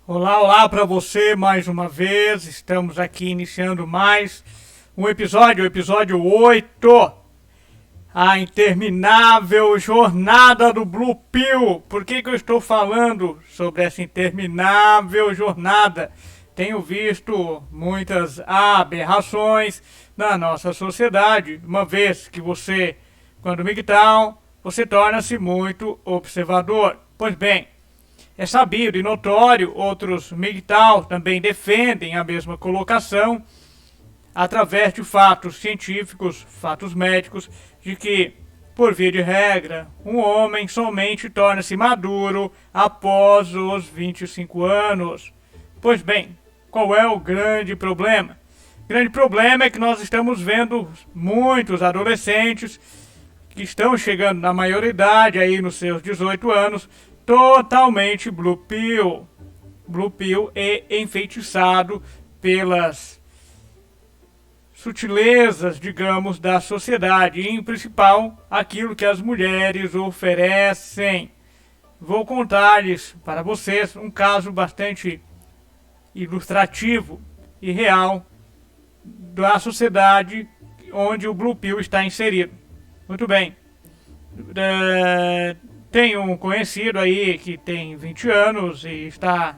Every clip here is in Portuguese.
Olá, olá para você mais uma vez. Estamos aqui iniciando mais um episódio, o episódio 8. A interminável jornada do Blue Pill. Por que eu estou falando sobre essa interminável jornada? Tenho visto muitas aberrações na nossa sociedade, uma vez que você, quando MGTOW, você torna-se muito observador. Pois bem, é sabido e notório, outros MGTOW também defendem a mesma colocação, através de fatos científicos, fatos médicos, de que, por via de regra, um homem somente torna-se maduro após os 25 anos. Pois bem, qual é o grande problema? O grande problema é que nós estamos vendo muitos adolescentes que estão chegando na maioridade, aí nos seus 18 anos, totalmente Blue Pill e enfeitiçado pelas sutilezas, digamos, da sociedade, e em principal aquilo que as mulheres oferecem. Vou contar-lhes para vocês um caso bastante ilustrativo e real da sociedade onde o Blue Pill está inserido. Muito bem. Tenho um conhecido aí que tem 20 anos e está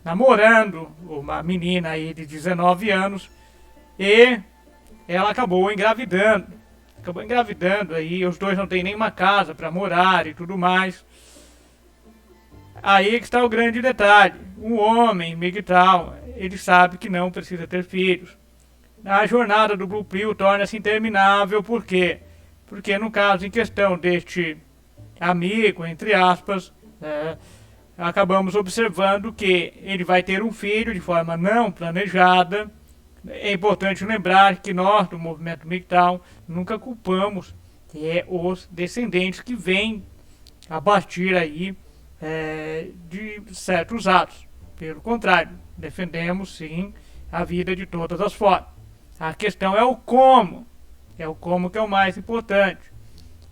namorando uma menina aí de 19 anos e ela acabou engravidando. Aí, os dois não têm nenhuma casa para morar e tudo mais. Aí que está o grande detalhe. Um homem MGTOW, ele sabe que não precisa ter filhos. A jornada do Blue Pill torna-se interminável, por quê? Porque no caso em questão deste amigo, entre aspas, acabamos observando que ele vai ter um filho de forma não planejada. É importante lembrar que nós, do movimento MGTOW, nunca culpamos os descendentes que vêm a partir aí de certos atos. Pelo contrário, defendemos sim a vida de todas as formas. A questão é o como. É o como que é o mais importante.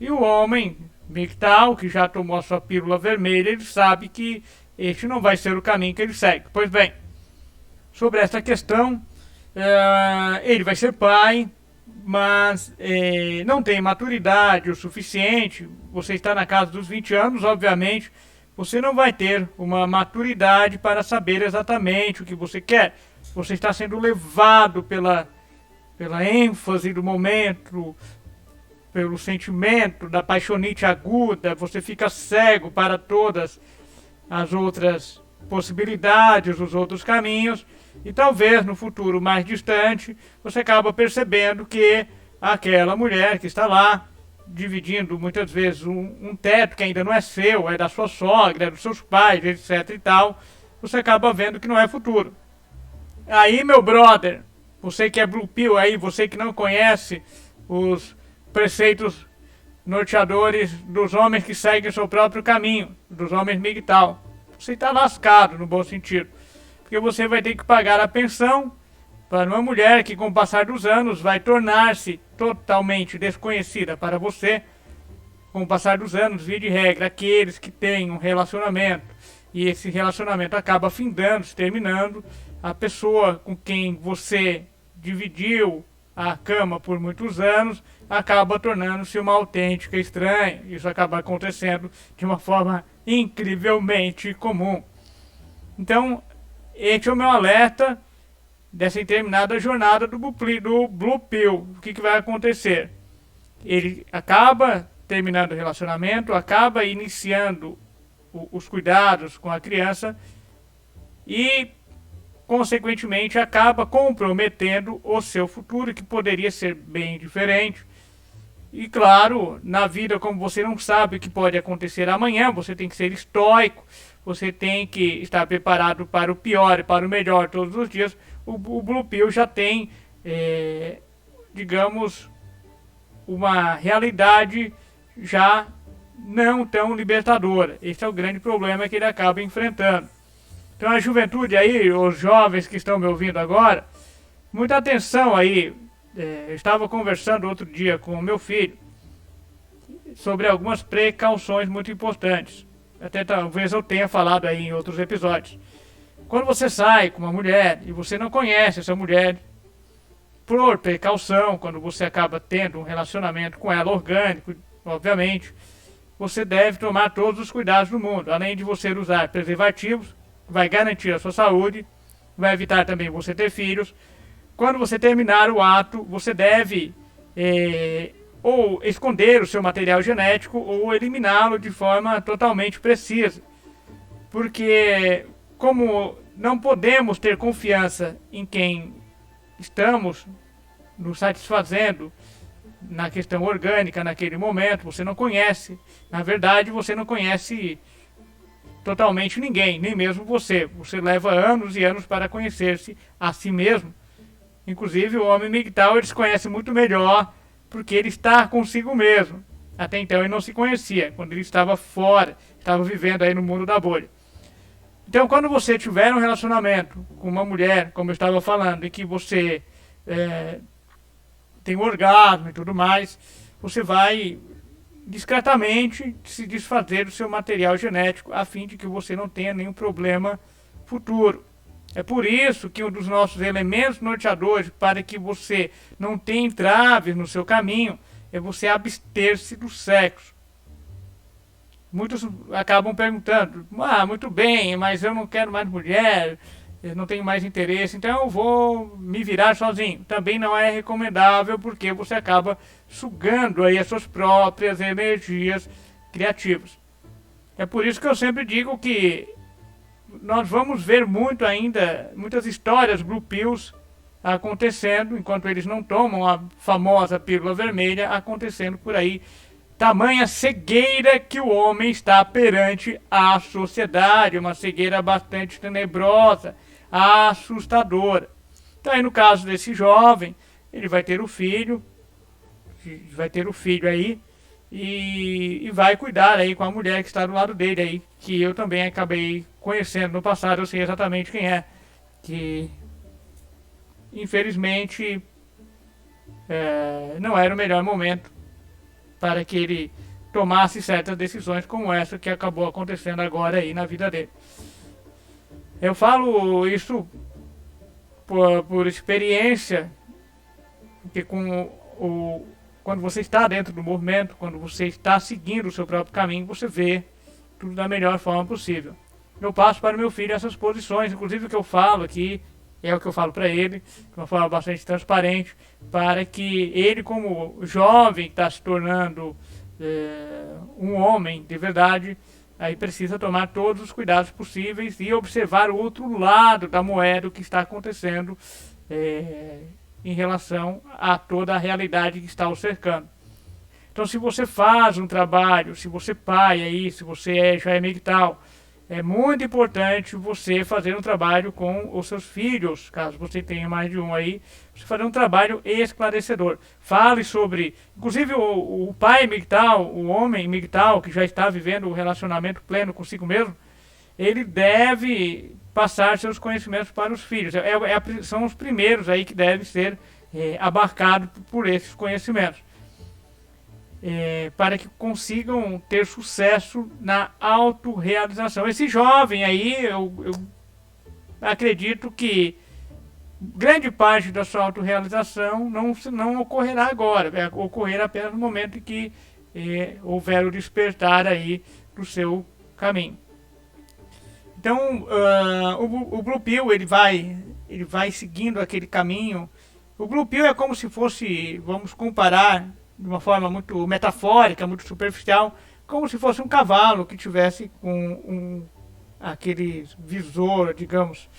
E o homem MGTOW, que já tomou a sua pílula vermelha, ele sabe que este não vai ser o caminho que ele segue. Pois bem, sobre essa questão, ele vai ser pai, mas não tem maturidade o suficiente. Você está na casa dos 20 anos, obviamente, você não vai ter uma maturidade para saber exatamente o que você quer. Você está sendo levado pela ênfase do momento, pelo sentimento da paixonite aguda, você fica cego para todas as outras possibilidades, os outros caminhos, e talvez no futuro mais distante você acaba percebendo que aquela mulher que está lá, dividindo muitas vezes um teto que ainda não é seu, é da sua sogra, é dos seus pais, etc e tal, você acaba vendo que não é futuro. Aí, meu brother, você que é Blue Pill aí, você que não conhece os preceitos norteadores dos homens que seguem o seu próprio caminho, dos homens MGTOW, você está lascado no bom sentido, porque você vai ter que pagar a pensão para uma mulher que com o passar dos anos vai tornar-se totalmente desconhecida para você. Com o passar dos anos, via de regra, aqueles que têm um relacionamento e esse relacionamento acaba findando, se terminando, a pessoa com quem você dividiu a cama por muitos anos acaba tornando-se uma autêntica estranha. Isso acaba acontecendo de uma forma incrivelmente comum. Então, este é o meu alerta dessa interminada jornada do Blue Pill. O que vai acontecer? Ele acaba terminando o relacionamento, acaba iniciando os cuidados com a criança e, consequentemente, acaba comprometendo o seu futuro, que poderia ser bem diferente. E claro, na vida, como você não sabe o que pode acontecer amanhã, você tem que ser estoico, você tem que estar preparado para o pior e para o melhor todos os dias. O Blue Pill já tem, digamos, uma realidade já não tão libertadora. Esse é o grande problema que ele acaba enfrentando. Então a juventude aí, os jovens que estão me ouvindo agora, muita atenção aí. Eu estava conversando outro dia com o meu filho sobre algumas precauções muito importantes. Até talvez eu tenha falado aí em outros episódios. Quando você sai com uma mulher e você não conhece essa mulher, por precaução, quando você acaba tendo um relacionamento com ela orgânico, obviamente, você deve tomar todos os cuidados do mundo, além de você usar preservativos, vai garantir a sua saúde, vai evitar também você ter filhos. Quando você terminar o ato, você deve ou esconder o seu material genético ou eliminá-lo de forma totalmente precisa. Porque como não podemos ter confiança em quem estamos nos satisfazendo na questão orgânica naquele momento, você não conhece. Na verdade, você não conhece totalmente ninguém, nem mesmo você. Você leva anos e anos para conhecer-se a si mesmo. Inclusive, o homem MGTOW ele se conhece muito melhor porque ele está consigo mesmo. Até então ele não se conhecia, quando ele estava fora, estava vivendo aí no mundo da bolha. Então, quando você tiver um relacionamento com uma mulher, como eu estava falando, em que você tem um orgasmo e tudo mais, você vai discretamente se desfazer do seu material genético, a fim de que você não tenha nenhum problema futuro. É por isso que um dos nossos elementos norteadores para que você não tenha entraves no seu caminho é você abster-se do sexo. Muitos acabam perguntando, muito bem, mas eu não quero mais mulher, eu não tenho mais interesse, então eu vou me virar sozinho. Também não é recomendável porque você acaba sugando aí as suas próprias energias criativas. É por isso que eu sempre digo que nós vamos ver muito ainda, muitas histórias Blue Pills acontecendo, enquanto eles não tomam a famosa pílula vermelha, acontecendo por aí. Tamanha cegueira que o homem está perante a sociedade, uma cegueira bastante tenebrosa, assustadora. Então aí no caso desse jovem, ele vai ter o filho aí, e vai cuidar aí com a mulher que está do lado dele aí, que eu também acabei conhecendo no passado, eu sei exatamente quem é, que infelizmente não era o melhor momento para que ele tomasse certas decisões como essa que acabou acontecendo agora aí na vida dele. Eu falo isso por experiência, porque quando você está dentro do movimento, quando você está seguindo o seu próprio caminho, você vê tudo da melhor forma possível. Eu passo para o meu filho essas posições, inclusive o que eu falo aqui, é o que eu falo para ele, de uma forma bastante transparente, para que ele, como jovem que está se tornando um homem de verdade, aí precisa tomar todos os cuidados possíveis e observar o outro lado da moeda, o que está acontecendo em relação a toda a realidade que está o cercando. Então, se você faz um trabalho, se você pai aí, se você já é MGTOW, é muito importante você fazer um trabalho com os seus filhos, caso você tenha mais de um aí, você fazer um trabalho esclarecedor. Fale sobre, inclusive o pai MGTOW, o homem MGTOW, que já está vivendo o relacionamento pleno consigo mesmo, ele deve passar seus conhecimentos para os filhos. São os primeiros aí que devem ser abarcados por esses conhecimentos. Para que consigam ter sucesso na autorrealização. Esse jovem aí, eu acredito que grande parte da sua autorrealização não ocorrerá agora, vai ocorrer apenas no momento em que houver o despertar aí do seu caminho. Então, o Blue Pill, ele vai seguindo aquele caminho. O Blue Pill é como se fosse, vamos comparar de uma forma muito metafórica, muito superficial, como se fosse um cavalo que tivesse com aquele visor, digamos,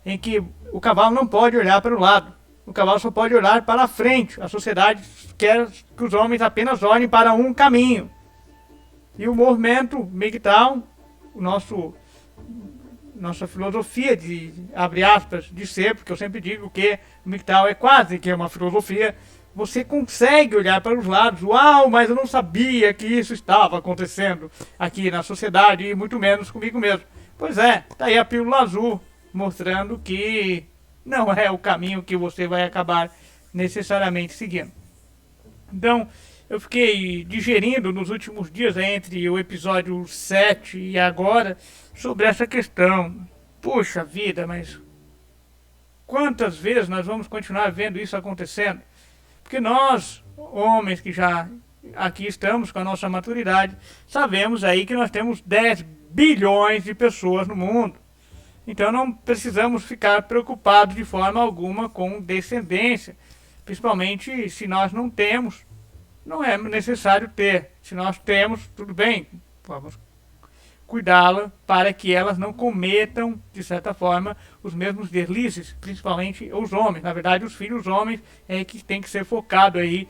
em que o cavalo não pode olhar para o lado, o cavalo só pode olhar para a frente. A sociedade quer que os homens apenas olhem para um caminho. E o movimento MGTOW, nossa filosofia de, abre aspas, de ser, porque eu sempre digo que o MGTOW é quase que uma filosofia. Você consegue olhar para os lados, uau, mas eu não sabia que isso estava acontecendo aqui na sociedade e muito menos comigo mesmo. Pois é, tá aí a pílula azul, mostrando que não é o caminho que você vai acabar necessariamente seguindo. Então, eu fiquei digerindo nos últimos dias, entre o episódio 7 e agora, sobre essa questão Puxa vida, mas quantas vezes nós vamos continuar vendo isso acontecendo? Porque nós, homens que já aqui estamos com a nossa maturidade, sabemos aí que nós temos 10 bilhões de pessoas no mundo. Então não precisamos ficar preocupados de forma alguma com descendência, principalmente se nós não temos, não é necessário ter. Se nós temos, tudo bem, vamos cuidá-la para que elas não cometam, de certa forma, os mesmos deslizes, principalmente os homens. Na verdade, os filhos homens é que tem que ser focado aí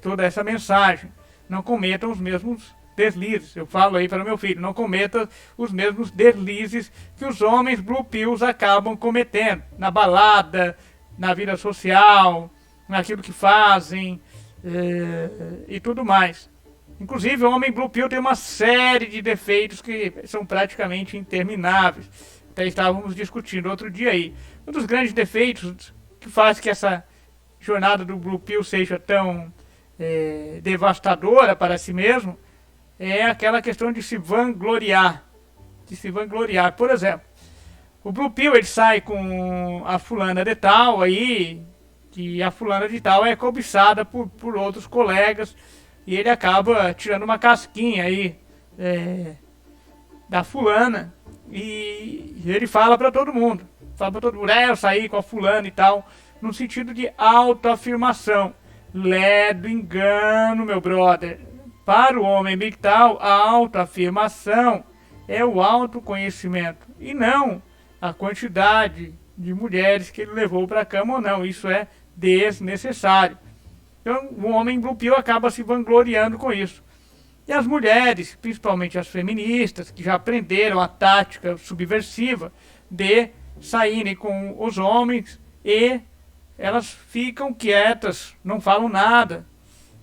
toda essa mensagem. Não cometam os mesmos deslizes. Eu falo aí para o meu filho, não cometa os mesmos deslizes que os homens blue pills acabam cometendo na balada, na vida social, naquilo que fazem e tudo mais. Inclusive, o homem blue pill tem uma série de defeitos que são praticamente intermináveis. Até estávamos discutindo outro dia aí. Um dos grandes defeitos que faz que essa jornada do blue pill seja tão devastadora para si mesmo é aquela questão de se vangloriar. Por exemplo, o blue pill ele sai com a fulana de tal aí, que a fulana de tal é cobiçada por outros colegas, e ele acaba tirando uma casquinha aí da fulana, e ele fala para todo mundo, eu saí com a fulana e tal, no sentido de autoafirmação. Ledo engano, meu brother. Para o homem MGTOW, a autoafirmação é o autoconhecimento, e não a quantidade de mulheres que ele levou para a cama ou não. Isso é desnecessário. Então, o homem blue pill acaba se vangloriando com isso. E as mulheres, principalmente as feministas, que já aprenderam a tática subversiva de saírem com os homens e elas ficam quietas, não falam nada.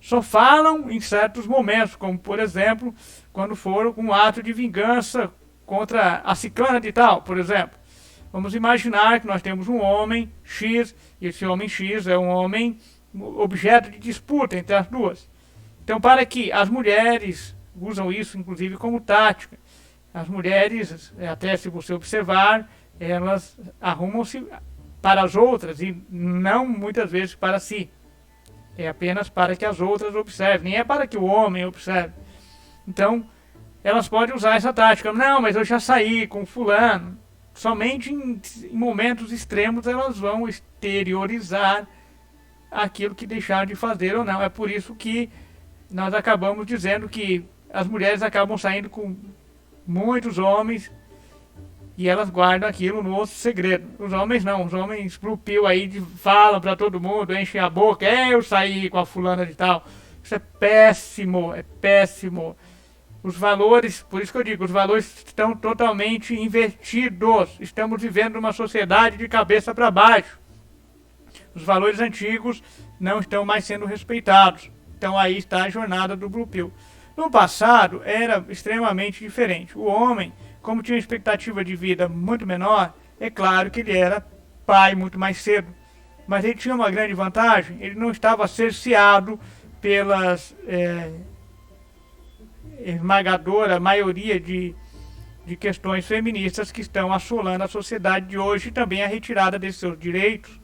Só falam em certos momentos, como, por exemplo, quando for um ato de vingança contra a ciclana de tal, por exemplo. Vamos imaginar que nós temos um homem X, e esse homem X é um homem objeto de disputa entre as duas. Então, para que as mulheres usam isso, inclusive, como tática. As mulheres, até se você observar, elas arrumam-se para as outras e não muitas vezes para si. É apenas para que as outras observem, nem é para que o homem observe. Então, elas podem usar essa tática. Não, mas eu já saí com fulano. Somente em momentos extremos elas vão exteriorizar aquilo que deixaram de fazer ou não. É por isso que nós acabamos dizendo que as mulheres acabam saindo com muitos homens e elas guardam aquilo no osso segredo. Os homens não, os homens blue pill aí falam para todo mundo, enchem a boca, eu saí com a fulana de tal. Isso é péssimo, é péssimo. Os valores, por isso que eu digo, os valores estão totalmente invertidos. Estamos vivendo uma sociedade de cabeça para baixo. Os valores antigos não estão mais sendo respeitados. Então aí está a jornada do blue pill. No passado era extremamente diferente. O homem, como tinha uma expectativa de vida muito menor, é claro que ele era pai muito mais cedo. Mas ele tinha uma grande vantagem, ele não estava cerceado pelas esmagadora maioria de questões feministas que estão assolando a sociedade de hoje e também a retirada desses seus direitos.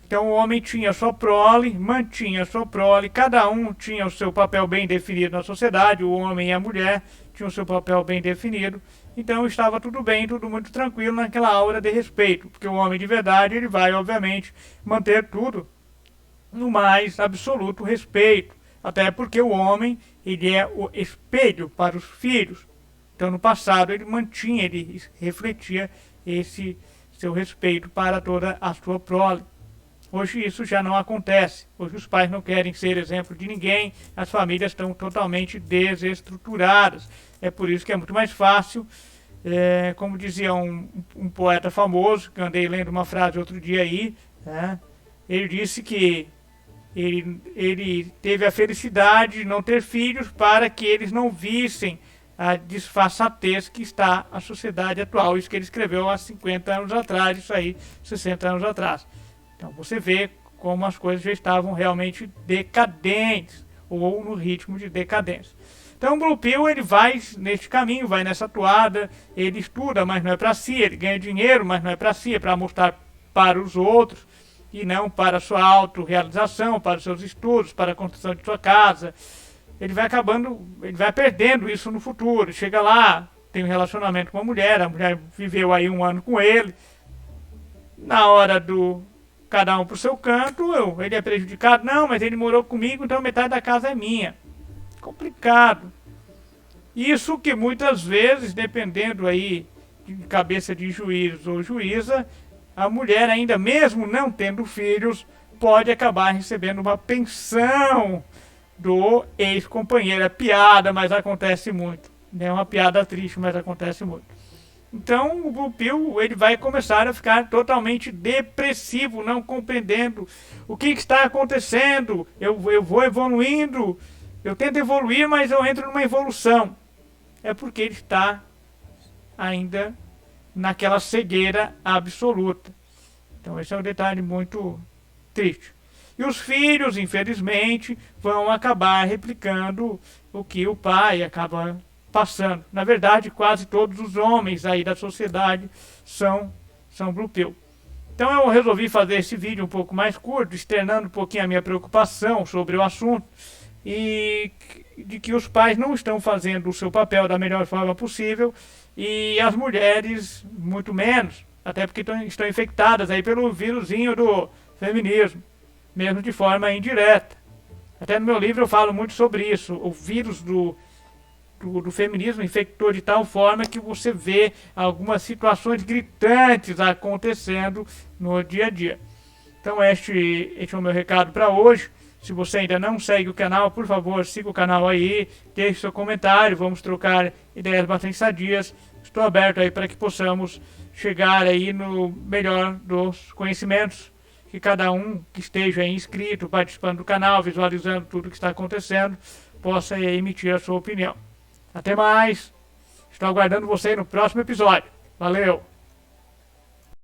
Então o homem tinha sua prole, mantinha sua prole, cada um tinha o seu papel bem definido na sociedade, o homem e a mulher tinham o seu papel bem definido, então estava tudo bem, tudo muito tranquilo naquela aura de respeito, porque o homem de verdade ele vai obviamente manter tudo no mais absoluto respeito, até porque o homem ele é o espelho para os filhos, então no passado ele mantinha, ele refletia esse seu respeito para toda a sua prole. Hoje isso já não acontece. Hoje os pais não querem ser exemplo de ninguém, as famílias estão totalmente desestruturadas. É por isso que é muito mais fácil, como dizia um poeta famoso, que eu andei lendo uma frase outro dia aí, ele disse que ele teve a felicidade de não ter filhos para que eles não vissem a disfarçatez que está a sociedade atual. Isso que ele escreveu há 50 anos atrás, isso aí, 60 anos atrás. Então você vê como as coisas já estavam realmente decadentes, ou no ritmo de decadência. Então o Blue Pill, ele vai neste caminho, vai nessa toada, ele estuda, mas não é para si, ele ganha dinheiro, mas não é para si, é para mostrar para os outros, e não para a sua autorrealização, para os seus estudos, para a construção de sua casa. Ele vai perdendo isso no futuro. Chega lá, tem um relacionamento com a mulher viveu aí 1 ano com ele, na hora do cada um pro seu canto, ele é prejudicado, não, mas ele morou comigo, então metade da casa é minha. Complicado. Isso que muitas vezes, dependendo aí de cabeça de juiz ou juíza, a mulher, ainda mesmo não tendo filhos, pode acabar recebendo uma pensão do ex-companheiro. É piada, mas acontece muito. É uma piada triste, mas acontece muito. Então o Blue Pill, ele vai começar a ficar totalmente depressivo, não compreendendo o que está acontecendo. Eu vou evoluindo, eu tento evoluir, mas eu entro numa evolução. É porque ele está ainda naquela cegueira absoluta. Então esse é um detalhe muito triste. E os filhos, infelizmente, vão acabar replicando o que o pai acaba passando. Na verdade, quase todos os homens aí da sociedade são Blue Pill. Então eu resolvi fazer esse vídeo um pouco mais curto, externando um pouquinho a minha preocupação sobre o assunto e de que os pais não estão fazendo o seu papel da melhor forma possível e as mulheres muito menos, até porque estão infectadas aí pelo vírusinho do feminismo, mesmo de forma indireta. Até no meu livro eu falo muito sobre isso, o vírus do feminismo infectou de tal forma que você vê algumas situações gritantes acontecendo no dia a dia. Então este é o meu recado para hoje. Se você ainda não segue o canal, por favor, siga o canal aí, deixe seu comentário, vamos trocar ideias bastante sadias. Estou aberto aí para que possamos chegar aí no melhor dos conhecimentos, que cada um que esteja aí inscrito, participando do canal, visualizando tudo o que está acontecendo, possa aí emitir a sua opinião. Até mais, estou aguardando você no próximo episódio. Valeu!